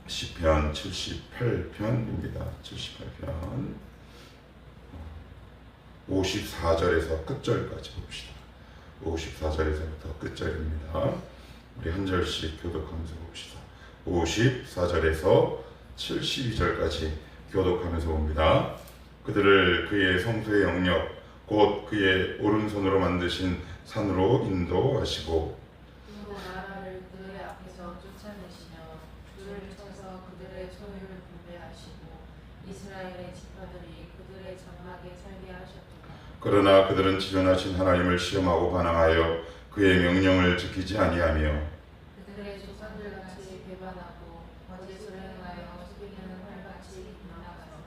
시편 78편입니다. 78편 54절에서 끝절까지 봅시다. 54절에서부터 끝절입니다. 우리 한 절씩 교독하면서 봅시다. 54절에서 72절까지 교독하면서 봅니다. 그들을 그의 성소의 영역 곧 그의 오른손으로 만드신 산으로 인도하시고 또 나라를 그들의 앞에서 쫓아내시며 줄을 쳐서 그들의 소유를 분배하시고 이스라엘의 지파들이 그들의 장막에 살게 하셨도다. 그러나 그들은 지존하신 하나님을 시험하고 반항하여 그의 명령을 지키지 아니하며 그들의 조상들같이 배반하고 거짓을 행하여 속이는 활같이 나아가서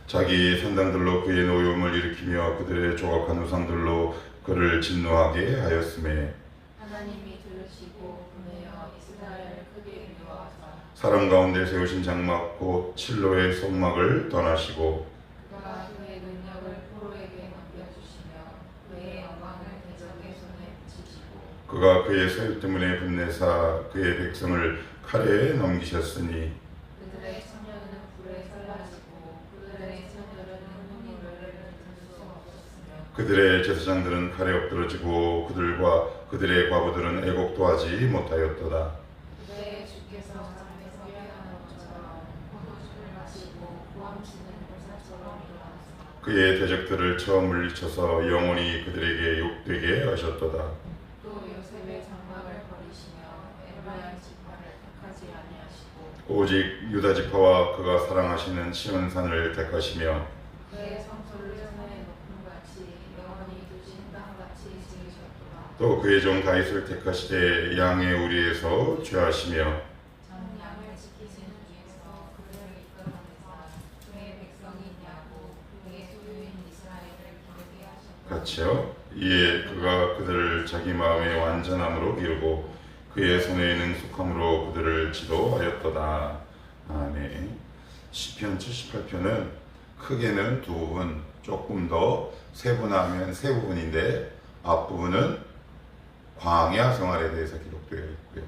자기 산당들로 그의 노여움을 일으키며 그들의 조각한 우상들로 그를 진노하게 하였음에 하나님이 들으시고 분하여 이스라엘을 크게 미워하사 사람 가운데 세우신 장막 곧 칠로의 성막을 떠나시고 그가 그의 능력을 포로에게 넘겨주시며 그의 영광을 대적의 손에 붙이시고 그가 그의 소유 때문에 분내사 그의 백성을 칼에 넘기셨으니 그들의 처녀는 불에 살라지고 그들의 처녀는 흥분을 들을 수 없었으며 그들의 제사장들은 칼에 엎드러지고 그들과 그들의 과부들은 애곡도 하지 못하였도다. 그들의 주께서 잠에서 깨어난 것처럼 포도주를 마시고 고함치는 불사처럼 일어나서 그의 대적들을 처음 물리쳐서 영원히 그들에게 욕되게 하셨도다. 또 요셉의 장막을 버리시며 에브라임 지파를 택하지 아니하시고 오직 유다 지파와 그가 사랑하시는 시온산을 택하시며 그의 성소를 산의 높음 같이 영원히 두신 땅 같이 지으셨도다. 또 그의 종 다윗을 택하시되 양의 우리에서 죄하시며 전 양을 지키신 중에서 그들을 이끌어내사 그의 백성이냐고 그의 소유인 이스라엘을 기르게 하셨다. 같이요. 이에 그가 그들을 자기 마음의 완전함으로 기르고 그의 손에 있는 속함으로 그들을 지도하였도다. 아멘. 시편 78편은 크게는 두 부분, 조금 더 세분화하면 세 부분인데 앞부분은 광야 생활에 대해서 기록되어 있고요.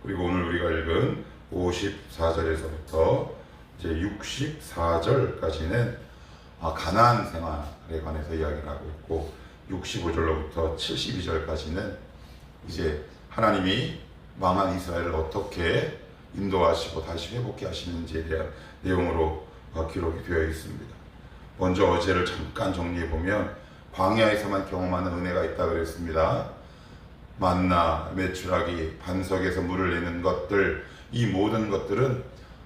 그리고 오늘 우리가 읽은 54절에서부터 이제 64절까지는 가나안 생활에 관해서 이야기를 하고 있고 65절로부터 72절까지는 이제 하나님이 망한 이스라엘을 어떻게 인도하시고 다시 회복해 하시는지에 대한 내용으로 기록이 되어 있습니다. 먼저 어제를 잠깐 정리해 보면 광야에서만 경험하는 은혜가 있다 그랬습니다. 만나, 메추라기, 반석에서 물을 내는 것들, 이 모든 것들은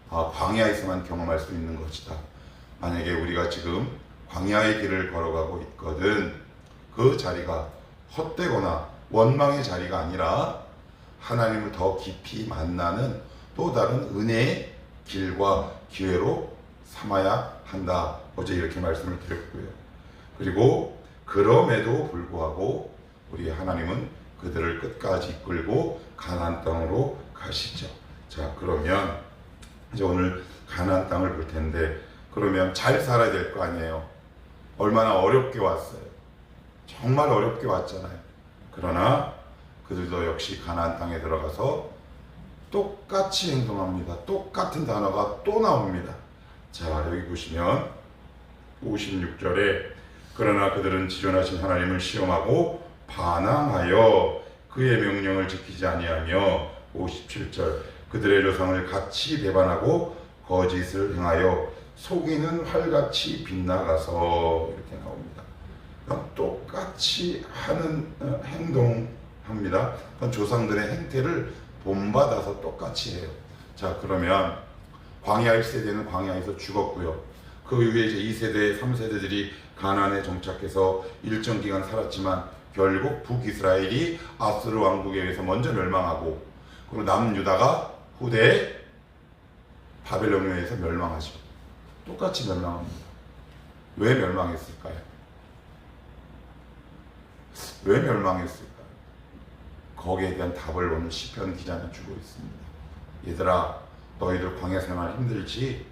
광야에서만 경험할 수 있는 것이다. 만약에 우리가 지금 광야의 길을 걸어가고 있거든 그 자리가 헛되거나 원망의 자리가 아니라 하나님을 더 깊이 만나는 또 다른 은혜의 길과 기회로 삼아야 한다. 어제 이렇게 말씀을 드렸고요. 그리고 그럼에도 불구하고 우리 하나님은 그들을 끝까지 이끌고 가나안 땅으로 가시죠. 자, 그러면 이제 오늘 가나안 땅을 볼 텐데 그러면 잘 살아야 될 거 아니에요. 얼마나 어렵게 왔어요. 정말 어렵게 왔잖아요. 그러나 그들도 역시 가나안 땅에 들어가서 똑같이 행동합니다. 똑같은 단어가 또 나옵니다. 자, 여기 보시면 56절에 그러나 그들은 지존하신 하나님을 시험하고 반항하여 그의 명령을 지키지 아니하며 57절 그들의 조상을 같이 배반하고 거짓을 행하여 속이는 활같이 빗나가서 이렇게 나옵니다. 그러니까 똑같이 하는 행동합니다. 그러니까 조상들의 행태를 본받아서 똑같이 해요. 자, 그러면 광야 1세대는 광야에서 죽었고요. 그 이후에 이제 2세대, 3세대들이 가나안에 정착해서 일정 기간 살았지만 결국 북이스라엘이 아수르 왕국에 의해서 먼저 멸망하고 그리고 남유다가 후대에 바벨론에 의해서 멸망하죠. 똑같이 멸망합니다. 왜 멸망했을까요? 왜 멸망했을까요? 거기에 대한 답을 오늘 시편 기자는 주고 있습니다. 얘들아, 너희들 광야 생활 힘들지?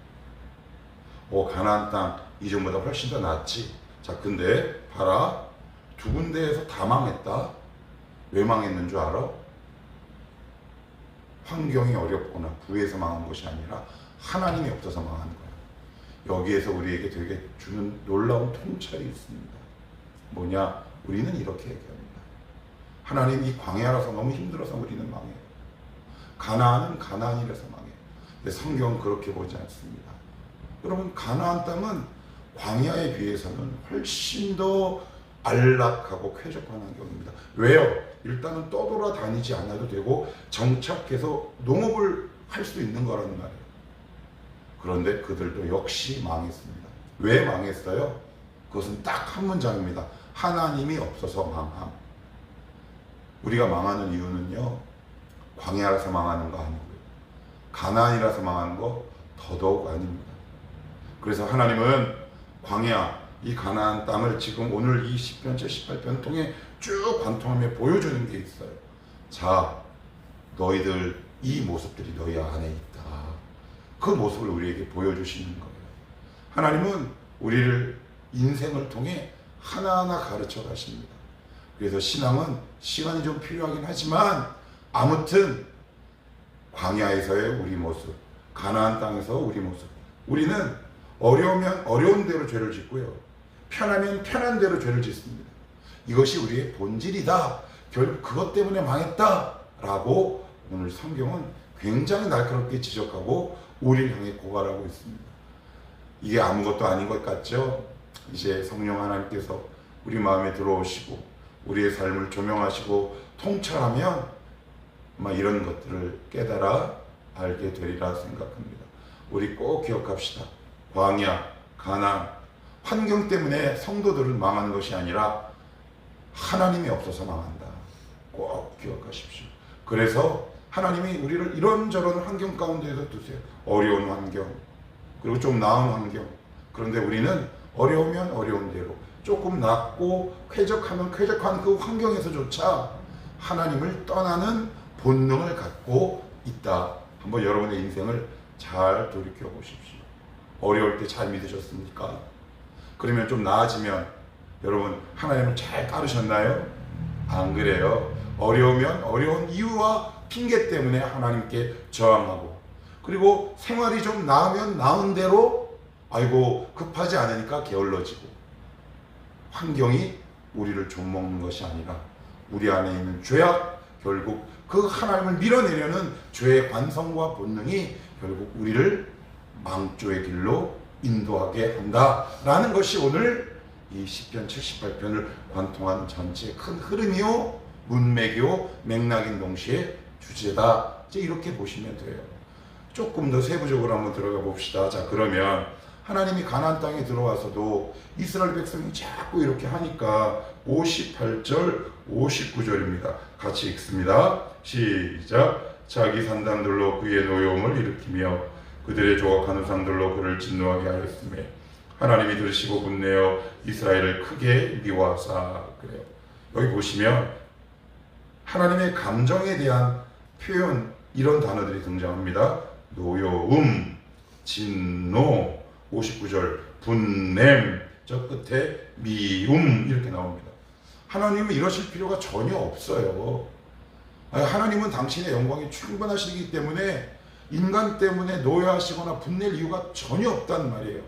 가나안 땅 이전보다 훨씬 더 낫지? 자, 근데 봐라, 두 군데에서 다 망했다. 왜 망했는 줄 알아? 환경이 어렵거나 부에서 망한 것이 아니라 하나님이 없어서 망한 거예요. 여기에서 우리에게 되게 주는 놀라운 통찰이 있습니다. 뭐냐? 우리는 이렇게 얘기합니다. 하나님, 이 광야라서 너무 힘들어서 우리는 망해요. 가나안은 가나안이라서 망해요. 근데 성경은 그렇게 보지 않습니다. 여러분, 가나안 땅은 광야에 비해서는 훨씬 더 안락하고 쾌적한 환경입니다. 왜요? 일단은 떠돌아다니지 않아도 되고 정착해서 농업을 할 수 있는 거라는 말이에요. 그런데 그들도 역시 망했습니다. 왜 망했어요? 그것은 딱 한 문장입니다. 하나님이 없어서 망함. 우리가 망하는 이유는요, 광야라서 망하는 거 아니고요, 가나안이라서 망하는 거 더더욱 아닙니다. 그래서 하나님은 광야, 이 가나안 땅을 지금 오늘 이 10편, 78편을 통해 쭉 관통하며 보여주는 게 있어요. 자, 너희들 이 모습들이 너희 안에 있다. 그 모습을 우리에게 보여주시는 거예요. 하나님은 우리를 인생을 통해 하나하나 가르쳐 가십니다. 그래서 신앙은 시간이 좀 필요하긴 하지만 아무튼 광야에서의 우리 모습, 가나안 땅에서 우리 모습, 우리는 어려우면 어려운 대로 죄를 짓고요, 편하면 편한 대로 죄를 짓습니다. 이것이 우리의 본질이다. 결국 그것 때문에 망했다라고 오늘 성경은 굉장히 날카롭게 지적하고 우리를 향해 고발하고 있습니다. 이게 아무것도 아닌 것 같죠? 이제 성령 하나님께서 우리 마음에 들어오시고 우리의 삶을 조명하시고 통찰하면 아마 이런 것들을 깨달아 알게 되리라 생각합니다. 우리 꼭 기억합시다. 광야, 가나안, 환경 때문에 성도들은 망하는 것이 아니라 하나님이 없어서 망한다. 꼭 기억하십시오. 그래서 하나님이 우리를 이런저런 환경 가운데에서 두세요. 어려운 환경, 그리고 좀 나은 환경. 그런데 우리는 어려우면 어려운 대로, 조금 낫고 쾌적하면 쾌적한 그 환경에서조차 하나님을 떠나는 본능을 갖고 있다. 한번 여러분의 인생을 잘 돌이켜 보십시오. 어려울 때 잘 믿으셨습니까? 그러면 좀 나아지면 여러분 하나님을 잘 따르셨나요? 안 그래요. 어려우면 어려운 이유와 핑계 때문에 하나님께 저항하고, 그리고 생활이 좀 나으면 나은 대로 아이고 급하지 않으니까 게을러지고, 환경이 우리를 좀먹는 것이 아니라 우리 안에 있는 죄악, 결국 그 하나님을 밀어내려는 죄의 관성과 본능이 결국 우리를 망조의 길로 인도하게 한다라는 것이 오늘 이 10편 78편을 관통한 전체의 큰 흐름이요, 문맥이요, 맥락인 동시에 주제다. 이제 이렇게 보시면 돼요. 조금 더 세부적으로 한번 들어가 봅시다. 자, 그러면 하나님이 가나안 땅에 들어와서도 이스라엘 백성이 자꾸 이렇게 하니까 58절, 59절입니다. 같이 읽습니다. 시작. 자기 산당들로 그의 노여움을 일으키며 그들의 조각한 우상들로 그를 진노하게 하였으며 하나님이 들으시고 분내어 이스라엘을 크게 미워하사. 그래요. 여기 보시면 하나님의 감정에 대한 표현, 이런 단어들이 등장합니다. 노여움, 진노, 59절 분냄, 저 끝에 미움, 이렇게 나옵니다. 하나님은 이러실 필요가 전혀 없어요. 하나님은 당신의 영광이 충분하시기 때문에 인간 때문에 노여하시거나 분낼 이유가 전혀 없단 말이에요.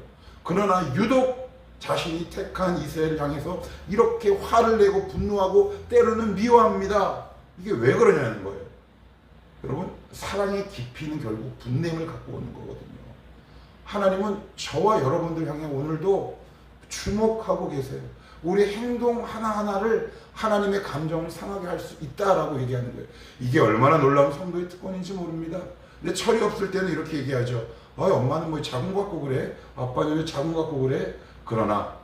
그러나 유독 자신이 택한 이스라엘을 향해서 이렇게 화를 내고 분노하고 때로는 미워합니다. 이게 왜 그러냐는 거예요. 여러분, 사랑의 깊이는 결국 분냄을 갖고 오는 거거든요. 하나님은 저와 여러분들 향해 오늘도 주목하고 계세요. 우리 행동 하나하나를 하나님의 감정을 상하게 할 수 있다라고 얘기하는 거예요. 이게 얼마나 놀라운 성도의 특권인지 모릅니다. 근데 철이 없을 때는 이렇게 얘기하죠. 엄마는 뭐 작은 거 갖고 그래? 아빠는 왜 작은 거 갖고 그래? 그러나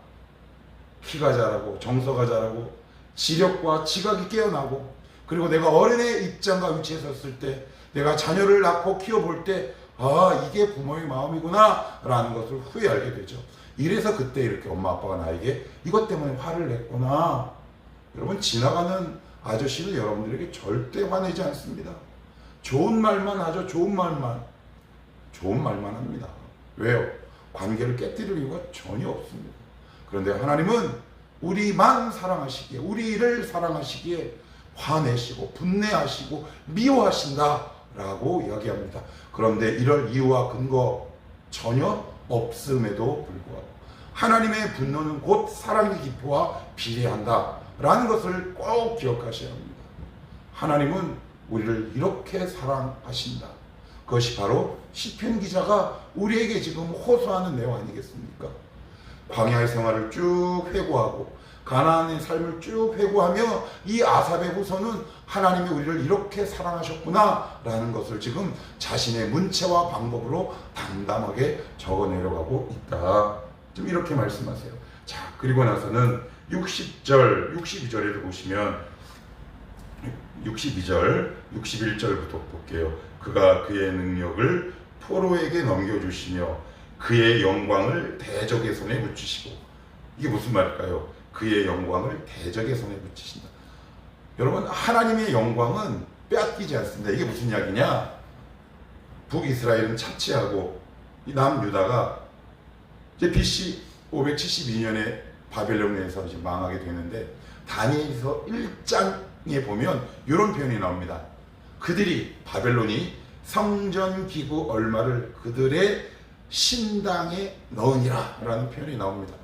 키가 자라고 정서가 자라고 지력과 지각이 깨어나고, 그리고 내가 어른의 입장과 위치에 섰을 때, 내가 자녀를 낳고 키워볼 때, 이게 부모의 마음이구나 라는 것을 후에 알게 되죠. 이래서 그때 이렇게 엄마 아빠가 나에게 이것 때문에 화를 냈구나. 여러분, 지나가는 아저씨는 여러분들에게 절대 화내지 않습니다. 좋은 말만 하죠. 좋은 말만 합니다. 왜요? 관계를 깨뜨릴 이유가 전혀 없습니다. 그런데 하나님은 우리만 사랑하시기에, 우리를 사랑하시기에 화내시고 분내하시고 미워하신다 라고 이야기합니다. 그런데 이럴 이유와 근거 전혀 없음에도 불구하고 하나님의 분노는 곧 사랑의 기포와 비례한다 라는 것을 꼭 기억하셔야 합니다. 하나님은 우리를 이렇게 사랑하신다. 그것이 바로 시편 기자가 우리에게 지금 호소하는 내용 아니겠습니까? 광야의 생활을 쭉 회고하고 가나안의 삶을 쭉 회고하며 이 아삽의 후손은 하나님이 우리를 이렇게 사랑하셨구나 라는 것을 지금 자신의 문체와 방법으로 담담하게 적어내려가고 있다. 좀 이렇게 말씀하세요. 자, 그리고 나서는 62절에도 보시면 62절, 61절부터 볼게요. 그가 그의 능력을 포로에게 넘겨주시며 그의 영광을 대적의 손에 붙이시고, 이게 무슨 말일까요? 그의 영광을 대적의 손에 붙이신다. 여러분, 하나님의 영광은 빼앗기지 않습니다. 이게 무슨 이야기냐? 북이스라엘은 차치하고 이 남유다가 이제 BC 572년에 바벨론에서 이제 망하게 되는데, 다니엘서 1장에 보면 이런 표현이 나옵니다. 그들이, 바벨론이 성전 기구 얼마를 그들의 신당에 넣으니라 라는 표현이 나옵니다.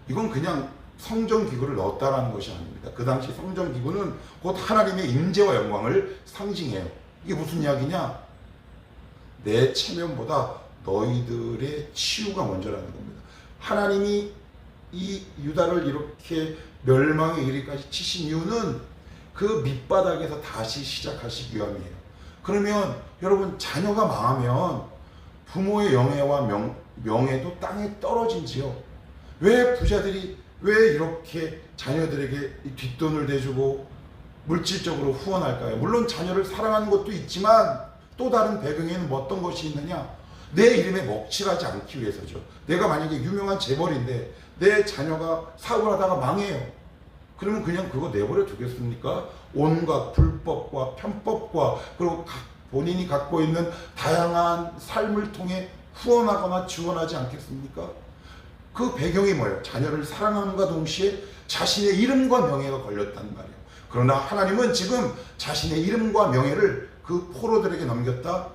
이건 그냥 성전 기구를 넣었다라는 것이 아닙니다. 그 당시 성전 기구는 곧 하나님의 임재와 영광을 상징해요. 이게 무슨 이야기냐? 내 체면보다 너희들의 치유가 먼저라는 겁니다. 하나님이 이 유다를 이렇게 멸망에 이르기까지 치신 이유는 그 밑바닥에서 다시 시작하시기 위함이에요. 그러면 여러분, 자녀가 망하면 부모의 영예와 명예도 땅에 떨어진지요? 왜 부자들이 왜 이렇게 자녀들에게 뒷돈을 대주고 물질적으로 후원할까요? 물론 자녀를 사랑하는 것도 있지만 또 다른 배경에는 뭐 어떤 것이 있느냐? 내 이름에 먹칠하지 않기 위해서죠. 내가 만약에 유명한 재벌인데 내 자녀가 사업을 하다가 망해요. 그러면 그냥 그거 내버려 두겠습니까? 온갖 불법과 편법과 그리고 본인이 갖고 있는 다양한 삶을 통해 후원하거나 지원하지 않겠습니까? 그 배경이 뭐예요? 자녀를 사랑함과 동시에 자신의 이름과 명예가 걸렸단 말이에요. 그러나 하나님은 지금 자신의 이름과 명예를 그 포로들에게 넘겼다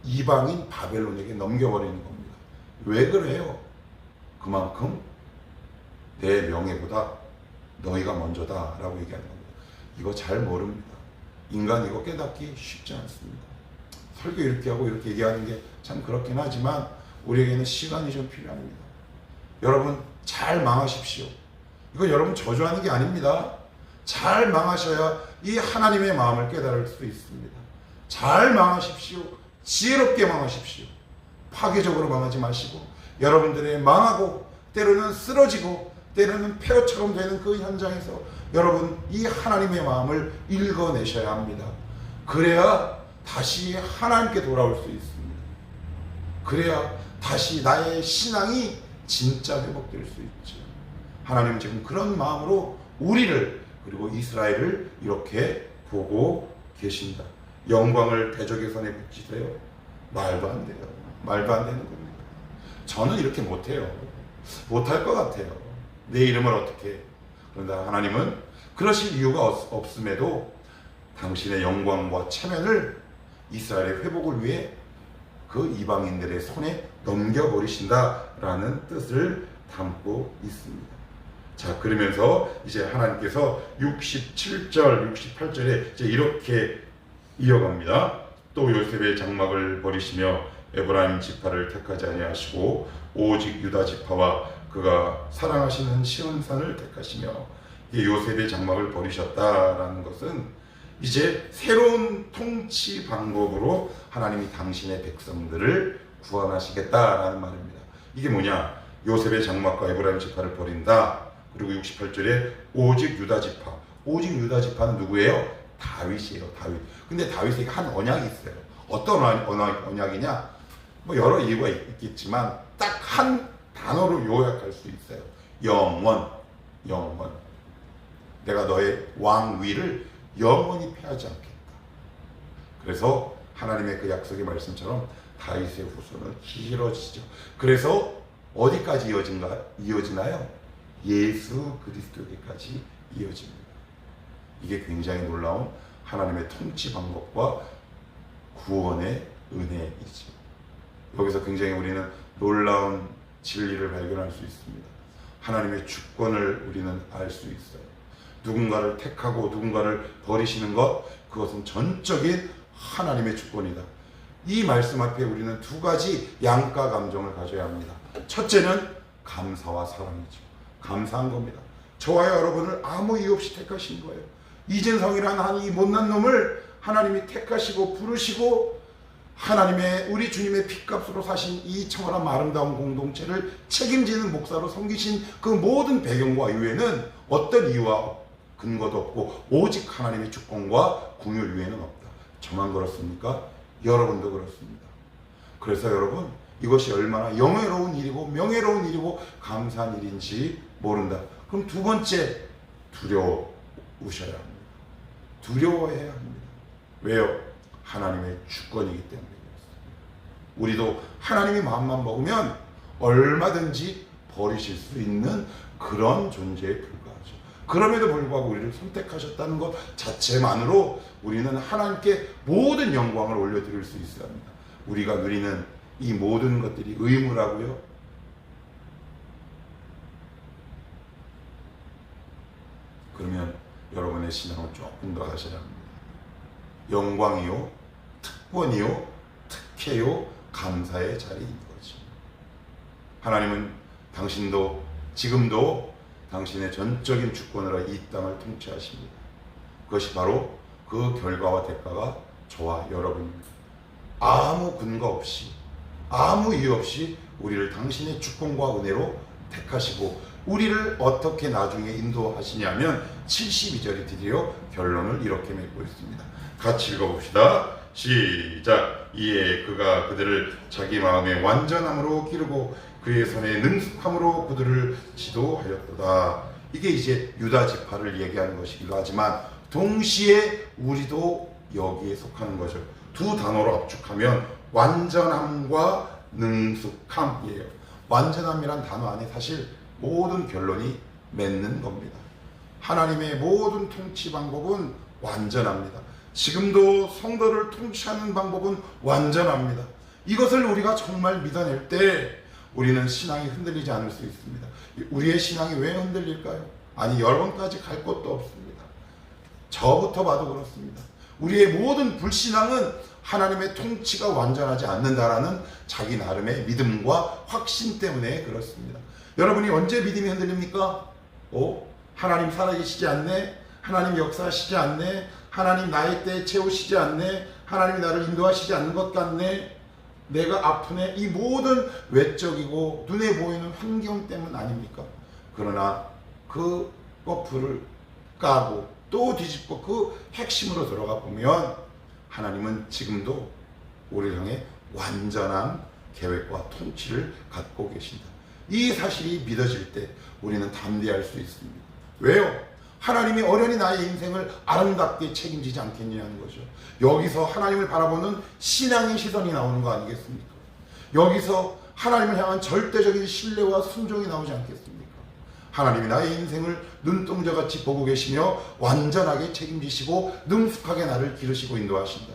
이방인 바벨론에게 넘겨버리는 겁니다. 왜 그래요? 그만큼 내 명예보다 너희가 먼저다 라고 얘기하는 겁니다. 이거 잘 모릅니다. 인간 이거 깨닫기 쉽지 않습니다. 설교 이렇게 하고 이렇게 얘기하는 게 참 그렇긴 하지만 우리에게는 시간이 좀 필요합니다. 여러분, 잘 망하십시오. 이거 여러분 저주하는 게 아닙니다. 잘 망하셔야 이 하나님의 마음을 깨달을 수 있습니다. 잘 망하십시오. 지혜롭게 망하십시오. 파괴적으로 망하지 마시고, 여러분들의 망하고 때로는 쓰러지고 때로는 폐허처럼 되는 그 현장에서 여러분 이 하나님의 마음을 읽어내셔야 합니다. 그래야 다시 하나님께 돌아올 수 있습니다. 그래야 다시 나의 신앙이 진짜 회복될 수 있죠. 하나님은 지금 그런 마음으로 우리를 그리고 이스라엘을 이렇게 보고 계신다. 영광을 대적의 손에 붙이세요? 말도 안 돼요. 말도 안 되는 겁니다. 저는 이렇게 못해요. 못할 것 같아요. 내 이름을 어떻게. 그런데 하나님은 그러실 이유가 없음에도 당신의 영광과 체면을 이스라엘의 회복을 위해 그 이방인들의 손에 넘겨버리신다라는 뜻을 담고 있습니다. 자, 그러면서 이제 하나님께서 67절, 68절에 이제 이렇게 이어갑니다. 또 요셉의 장막을 버리시며 에브라임 지파를 택하지 아니하시고 오직 유다 지파와 그가 사랑하시는 시온산을 택하시며, 이 요셉의 장막을 버리셨다라는 것은 이제 새로운 통치 방법으로 하나님이 당신의 백성들을 구원하시겠다라는 말입니다. 이게 뭐냐? 요셉의 장막과 에브라임 지파를 버린다. 그리고 68절에 오직 유다 지파. 오직 유다 지파는 누구예요? 다윗이에요. 다윗. 근데 다윗에게 한 언약이 있어요. 어떤 언약이냐? 뭐 여러 이유가 있겠지만 딱 한 단어로 요약할 수 있어요. 영원. 영원. 내가 너의 왕위를 영원히 패하지 않겠다. 그래서 하나님의 그 약속의 말씀처럼 다윗의 후손은 길어지죠. 그래서 어디까지 이어지나요? 예수 그리스도에게까지 이어집니다. 이게 굉장히 놀라운 하나님의 통치 방법과 구원의 은혜이죠. 여기서 굉장히 우리는 놀라운 진리를 발견할 수 있습니다. 하나님의 주권을 우리는 알 수 있어요. 누군가를 택하고 누군가를 버리시는 것, 그것은 전적인 하나님의 주권이다. 이 말씀 앞에 우리는 두 가지 양가 감정을 가져야 합니다. 첫째는 감사와 사랑이죠. 감사한 겁니다. 저와 여러분을 아무 이유 없이 택하신 거예요. 이진성이라는 한 이 못난 놈을 하나님이 택하시고 부르시고 하나님의 우리 주님의 핏값으로 사신 이 청아람 아름다운 공동체를 책임지는 목사로 섬기신 그 모든 배경과 이유에는 어떤 이유와 근거도 없고 오직 하나님의 주권과 궁율 이외에는 없다. 저만 그렇습니까? 여러분도 그렇습니다. 그래서 여러분, 이것이 얼마나 영예로운 일이고 명예로운 일이고 감사한 일인지 모른다. 그럼 두 번째, 두려우셔야 합니다. 두려워해야 합니다. 왜요? 하나님의 주권이기 때문에 그렇습니다. 우리도 하나님의 마음만 먹으면 얼마든지 버리실 수 있는 그런 존재에 불과하죠. 그럼에도 불구하고 우리를 선택하셨다는 것 자체만으로 우리는 하나님께 모든 영광을 올려드릴 수 있어야 합니다. 우리가 누리는 이 모든 것들이 의무라고요? 그러면 여러분의 신앙을 조금 더 하셔야 합니다. 영광이요, 특권이요, 특혜요, 감사의 자리인 거죠. 하나님은 당신도 지금도 당신의 전적인 주권으로 이 땅을 통치하십니다. 그것이 바로 그 결과와 대가가 저와 여러분입니다. 아무 근거 없이, 아무 이유 없이 우리를 당신의 주권과 은혜로 택하시고 우리를 어떻게 나중에 인도하시냐면 72절이 드디어 결론을 이렇게 맺고 있습니다. 같이 읽어봅시다. 시작. 이에 그가 그들을 자기 마음의 완전함으로 기르고 그의 손의 능숙함으로 그들을 지도하였도다. 이게 이제 유다 지파를 얘기하는 것이기도 하지만 동시에 우리도 여기에 속하는 거죠. 두 단어로 압축하면 완전함과 능숙함이에요. 완전함이란 단어 안에 사실 모든 결론이 맺는 겁니다. 하나님의 모든 통치 방법은 완전합니다. 지금도 성도를 통치하는 방법은 완전합니다. 이것을 우리가 정말 믿어낼 때 우리는 신앙이 흔들리지 않을 수 있습니다. 우리의 신앙이 왜 흔들릴까요? 아니, 여러분까지 갈 곳도 없습니다. 저부터 봐도 그렇습니다. 우리의 모든 불신앙은 하나님의 통치가 완전하지 않는다라는 자기 나름의 믿음과 확신 때문에 그렇습니다. 여러분이 언제 믿음이 흔들립니까? 하나님 살아계시지 않네? 하나님 역사하시지 않네? 하나님 나의 때에 채우시지 않네? 하나님이 나를 인도하시지 않는 것 같네? 내가 아프네? 이 모든 외적이고 눈에 보이는 환경 때문 아닙니까? 그러나 그 거풀을 까고 또 뒤집고 그 핵심으로 들어가 보면 하나님은 지금도 우리를 향해 완전한 계획과 통치를 갖고 계신다. 이 사실이 믿어질 때 우리는 담대할 수 있습니다. 왜요? 하나님이 어련히 나의 인생을 아름답게 책임지지 않겠느냐는 거죠. 여기서 하나님을 바라보는 신앙의 시선이 나오는 거 아니겠습니까? 여기서 하나님을 향한 절대적인 신뢰와 순종이 나오지 않겠습니까? 하나님이 나의 인생을 눈동자같이 보고 계시며 완전하게 책임지시고 능숙하게 나를 기르시고 인도하신다.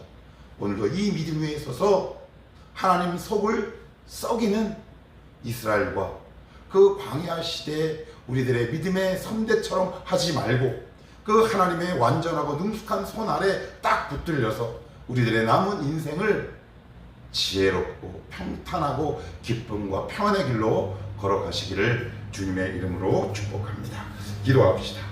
오늘도 이 믿음 위에 서서 하나님 속을 썩이는 이스라엘과 그 광야 시대에 우리들의 믿음의 선대처럼 하지 말고 그 하나님의 완전하고 능숙한 손 아래 딱 붙들려서 우리들의 남은 인생을 지혜롭고 평탄하고 기쁨과 평안의 길로 걸어가시기를 주님의 이름으로 축복합니다. 기도합시다.